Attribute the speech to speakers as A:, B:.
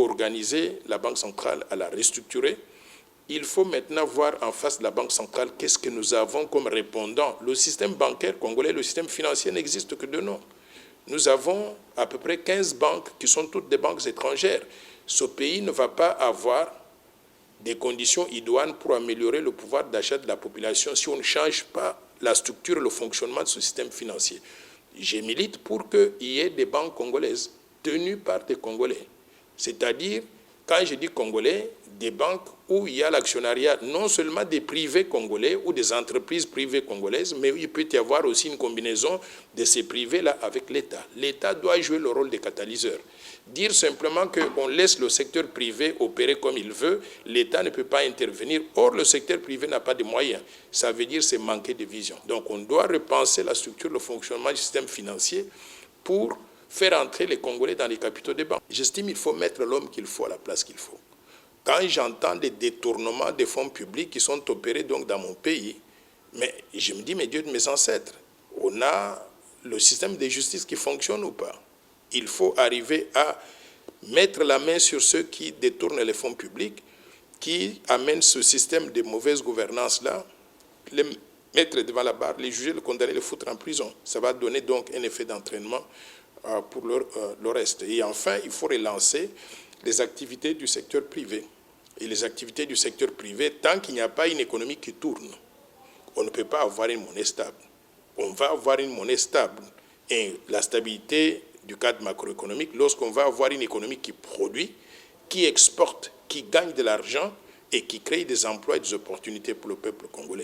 A: Organiser la Banque centrale à la restructurer. Il faut maintenant voir en face de la Banque centrale qu'est-ce que nous avons comme répondant. Le système bancaire congolais, le système financier n'existe que de nom. Nous avons à peu près 15 banques qui sont toutes des banques étrangères. Ce pays ne va pas avoir des conditions idoines pour améliorer le pouvoir d'achat de la population si on ne change pas la structure et le fonctionnement de ce système financier. Je milite pour qu'il y ait des banques congolaises tenues par des Congolais. C'est-à-dire, quand je dis Congolais, des banques où il y a l'actionnariat non seulement des privés congolais ou des entreprises privées congolaises, mais il peut y avoir aussi une combinaison de ces privés-là avec l'État. L'État doit jouer le rôle de catalyseur. Dire simplement qu'on laisse le secteur privé opérer comme il veut, l'État ne peut pas intervenir. Or, le secteur privé n'a pas de moyens. Ça veut dire c'est manquer de vision. Donc, on doit repenser la structure, le fonctionnement du système financier pour faire entrer les Congolais dans les capitaux des banques. J'estime qu'il faut mettre l'homme qu'il faut à la place qu'il faut. Quand j'entends des détournements des fonds publics qui sont opérés donc dans mon pays, mais je me dis, mais Dieu de mes ancêtres, on a le système de justice qui fonctionne ou pas? Il faut arriver à mettre la main sur ceux qui détournent les fonds publics, qui amènent ce système de mauvaise gouvernance-là, les mettre devant la barre, les juger, les condamner, les foutre en prison. Ça va donner donc un effet d'entraînement pour le reste. Et enfin, il faut relancer les activités du secteur privé. Et les activités du secteur privé, tant qu'il n'y a pas une économie qui tourne, on ne peut pas avoir une monnaie stable. On va avoir une monnaie stable et la stabilité du cadre macroéconomique lorsqu'on va avoir une économie qui produit, qui exporte, qui gagne de l'argent et qui crée des emplois et des opportunités pour le peuple congolais.